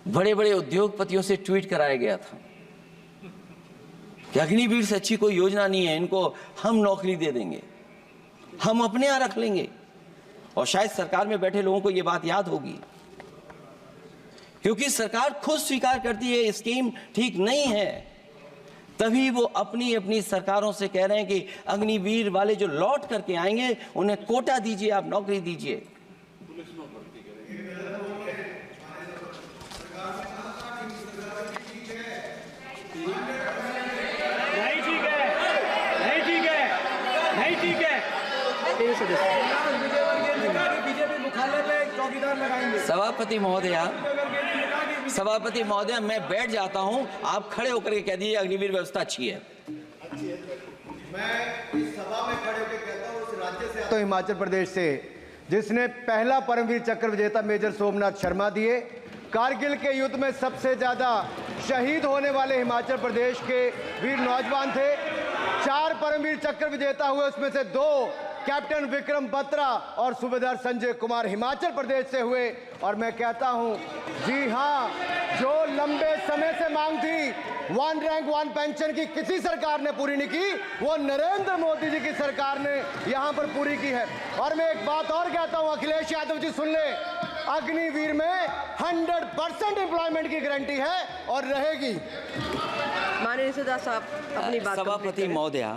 बड़े बड़े उद्योगपतियों से ट्वीट कराया गया था कि अग्निवीर से अच्छी कोई योजना नहीं है, इनको हम नौकरी दे देंगे, हम अपने यहां रख लेंगे। और शायद सरकार में बैठे लोगों को यह बात याद होगी, क्योंकि सरकार खुद स्वीकार करती है स्कीम ठीक नहीं है, तभी वो अपनी अपनी सरकारों से कह रहे हैं कि अग्निवीर वाले जो लौट करके आएंगे उन्हें कोटा दीजिए, आप नौकरी दीजिए। सभापति महोदय, मैं बैठ जाता हूं, आप खड़े होकर के कह दीजिए अग्निवीर व्यवस्था अच्छी है। मैं इस सभा में खड़े होकर कहता हूं, उस राज्य से आता हूं, हिमाचल प्रदेश से, जिसने पहला परमवीर चक्र विजेता मेजर सोमनाथ शर्मा दिए। कारगिल के युद्ध में सबसे ज्यादा शहीद होने वाले हिमाचल प्रदेश के वीर नौजवान थे। 4 परमवीर चक्र विजेता हुए, उसमें से 2 कैप्टन विक्रम बत्रा और सूबेदार संजय कुमार हिमाचल प्रदेश से हुए। और मैं कहता हूं, जी हां, जो लंबे समय से मांग थी 1 रैंक 1 पेंशन की किसी सरकार ने पूरी नहीं की, वो नरेंद्र मोदी जी की सरकार ने यहां पर पूरी की है। और मैं एक बात और कहता हूं, अखिलेश यादव जी सुन ले, अग्निवीर में 100% एम्प्लॉयमेंट की गारंटी है और रहेगी। माननीय सदा साहब अपनी बात। सभापति महोदय,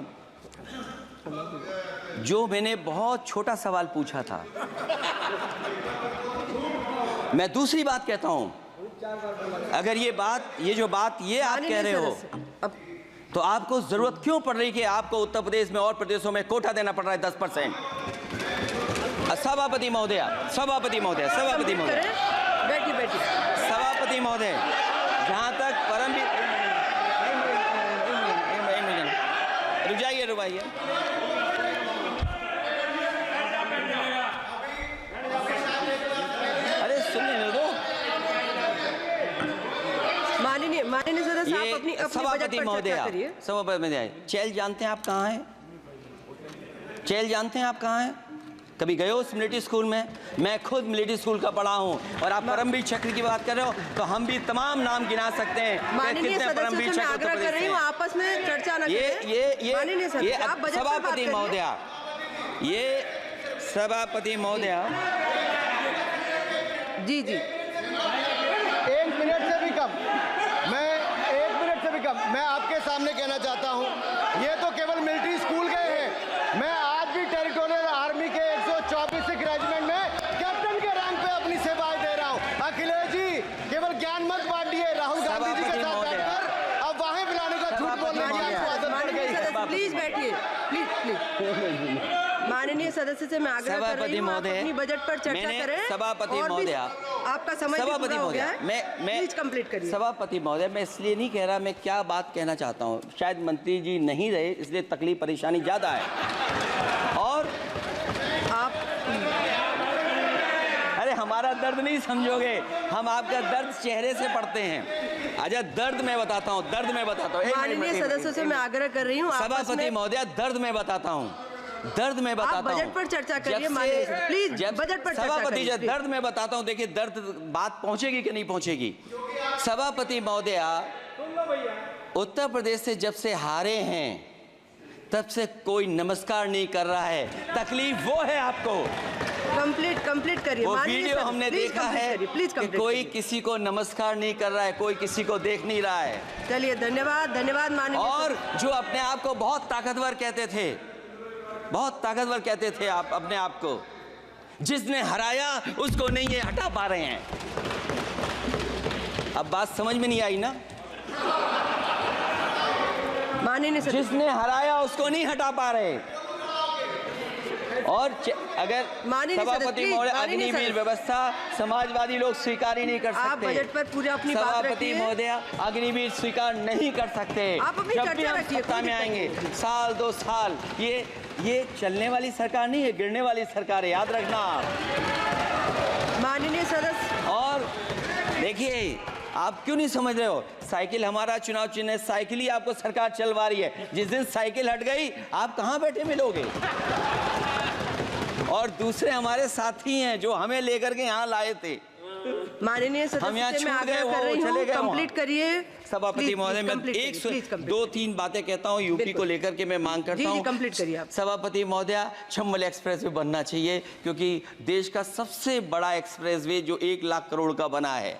जो मैंने बहुत छोटा सवाल पूछा था, मैं दूसरी बात कहता हूं, अगर ये जो बात आप कह रहे हो, तो आपको जरूरत क्यों पड़ रही कि आपको उत्तर प्रदेश में और प्रदेशों में कोटा देना पड़ रहा है 10%? सभापति महोदय, सभापति महोदय, सभापति महोदय, सभापति महोदय, जहां तक परमवीर, रुक जाइए, अरे सुनने दो। माननीय सदस्य साहब अपनी सभापति महोदय, सभापति महोदय, चैल जानते हैं आप कहाँ हैं? चैल जानते हैं आप कहाँ हैं? कभी गए हो उस मिलिट्री स्कूल में? मैं खुद मिलिट्री स्कूल का पढ़ा हूँ। और आप परमवीर चक्र की बात कर रहे हो, तो हम भी तमाम नाम गिना सकते हैं। माननीय सदस्य से मैं आग्रह कर रही हूँ, आपस में चर्चा न करें। ये सभापति महोदय, ये सभापति महोदय, जी 1 मिनट से भी कम, मैं आपके सामने कहना चाहता हूं, ये तो केवल मिलिट्री स्कूल गए हैं। मैं आज भी टेरिटोरियल आर्मी के 124 रेजिमेंट में कैप्टन के रैंक पे अपनी सेवाएं दे रहा हूं। अखिलेश जी केवल ज्ञान मत बांटिए, राहुल गांधी जी के साथ बैठकर अब वहां बुलाने का झूठ बोलने की आपको आदत पड़ गई। प्लीज बैठिए, प्लीज। माननीय सदस्य से मैं आग्रह कर रही हूं, आप अपनी बजट पर चर्चा करें। सभापति महोदय, आपका समय पूरा हो गया है, मैं प्लीज कंप्लीट करिए। सभापति महोदय, मैं इसलिए नहीं कह रहा, मैं क्या बात कहना चाहता हूँ, शायद मंत्री जी नहीं रहे इसलिए तकलीफ परेशानी ज्यादा है। और आप, अरे हमारा दर्द नहीं समझोगे, हम आपका दर्द चेहरे से पढ़ते हैं। अच्छा, दर्द मैं बताता हूँ, माननीय सदस्यों से मैं आग्रह कर रही हूँ, सभापति महोदय, दर्द मैं बताता हूँ, बजट पर चर्चा करिए। प्लीज बजट पर सभापति जी, दर्द मैं बताता हूं, देखिए दर्द बात पहुंचेगी कि नहीं पहुंचेगी। सभापति महोदय, उत्तर प्रदेश से जब से हारे हैं तब से कोई नमस्कार नहीं कर रहा है, तकलीफ वो है आपको। कंप्लीट करिए। वो वीडियो हमने देखा है कि कोई किसी को नमस्कार नहीं कर रहा है, कोई किसी को देख नहीं रहा है। चलिए, धन्यवाद माननीय। और जो अपने आप को बहुत ताकतवर कहते थे, बहुत ताकतवर कहते थे आप अपने आप को, जिसने हराया उसको नहीं ये हटा पा रहे हैं। अब बात समझ में नहीं आई ना? माननीय जिसने हराया उसको नहीं हटा पा रहे। और अगर सभापति महोदय, अग्निवीर व्यवस्था समाजवादी लोग स्वीकार ही नहीं कर सकते। आप बजट पर पूरा अपनी बात रखिए। सभापति महोदय, अग्निवीर स्वीकार नहीं कर सकते। आप अपनी जब भी हम सत्ता में आएंगे, साल 2 साल, ये चलने वाली सरकार नहीं है, गिरने वाली सरकार है, याद रखना। माननीय सदस्य, और देखिए, आप क्यों नहीं समझ रहे हो, साइकिल हमारा चुनाव चिन्ह है, साइकिल ही आपको सरकार चलवा रही है। जिस दिन साइकिल हट गई, आप कहां बैठे मिलोगे? और दूसरे हमारे साथी हैं जो हमें लेकर के यहां लाए थे। माननीय हम यहाँ सदस्य मैं छूट गए, आग्रह कर रही चले हूँ, गए कंप्लीट वहाँ। करिए। सभापति Please, महोदय, please, मैं complete एक करिए, please complete दो तीन बातें कहता हूँ यूपी को लेकर के मैं मांग करता जी, हूँ। complete करिए आप। सभापति महोदय, चंबल एक्सप्रेसवे बनना चाहिए, क्योंकि देश का सबसे बड़ा एक्सप्रेसवे जो 1 लाख करोड़ का बना है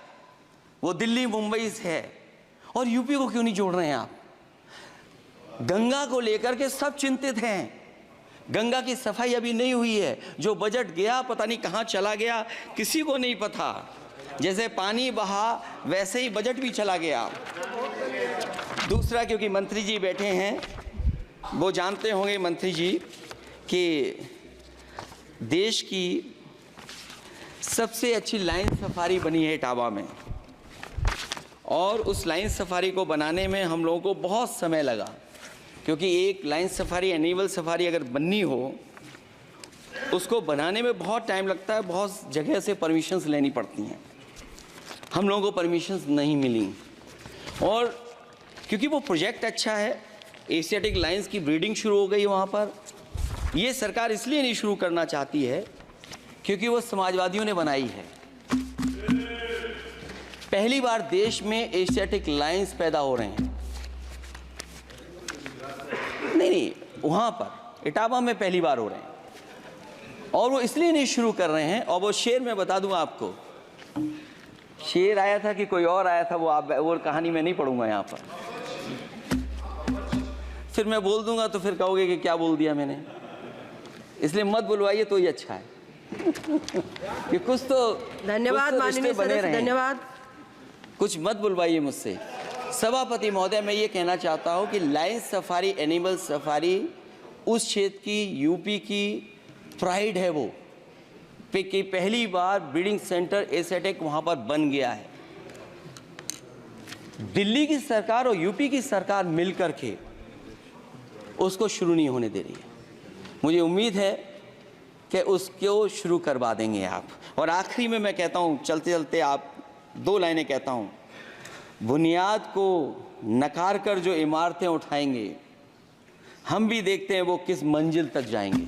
वो दिल्ली मुंबई से है, और यूपी को क्यों नहीं जोड़ रहे हैं आप? गंगा को लेकर के सब चिंतित हैं। गंगा की सफाई अभी नहीं हुई है। जो बजट गया पता नहीं कहाँ चला गया, किसी को नहीं पता। जैसे पानी बहा वैसे ही बजट भी चला गया। दूसरा, क्योंकि मंत्री जी बैठे हैं, वो जानते होंगे मंत्री जी कि देश की सबसे अच्छी लाइन सफारी बनी है इटावा में, और उस लाइन सफारी को बनाने में हम लोगों को बहुत समय लगा, क्योंकि एक लाइन सफारी, एनिमल सफारी अगर बननी हो उसको बनाने में बहुत टाइम लगता है, बहुत जगह से परमिशंस लेनी पड़ती हैं। हम लोगों को परमिशंस नहीं मिली, और क्योंकि वो प्रोजेक्ट अच्छा है, एशियाटिक लाइन्स की ब्रीडिंग शुरू हो गई वहाँ पर। ये सरकार इसलिए नहीं शुरू करना चाहती है क्योंकि वो समाजवादियों ने बनाई है। पहली बार देश में एशियाटिक लाइन्स पैदा हो रहे हैं। नहीं, वहाँ पर इटावा में पहली बार हो रहे हैं, और वो इसलिए नहीं शुरू कर रहे हैं। और वो शेर मैं बता दूंगा आपको, शेर आया था कि कोई और आया था, वो कहानी मैं नहीं पढ़ूंगा यहाँ पर, फिर मैं बोल दूंगा तो फिर कहोगे कि क्या बोल दिया मैंने, इसलिए मत बुलवाइए तो ही अच्छा है। कि कुछ तो धन्यवाद माननीय सदस्य, धन्यवाद। कुछ मत बुलवाइए मुझसे। सभापति महोदय, मैं ये कहना चाहता हूँ कि लाइन सफारी, एनिमल सफारी उस क्षेत्र की, यूपी की प्राइड है वो, कि पहली बार ब्रीडिंग सेंटर एशियाटिक वहाँ पर बन गया है। दिल्ली की सरकार और यूपी की सरकार मिल करके उसको शुरू नहीं होने दे रही है। मुझे उम्मीद है कि उसको शुरू करवा देंगे आप। और आखिरी में मैं कहता हूँ, चलते चलते आप 2 लाइनें कहता हूँ, बुनियाद को नकार कर जो इमारतें उठाएंगे, हम भी देखते हैं वो किस मंजिल तक जाएंगे।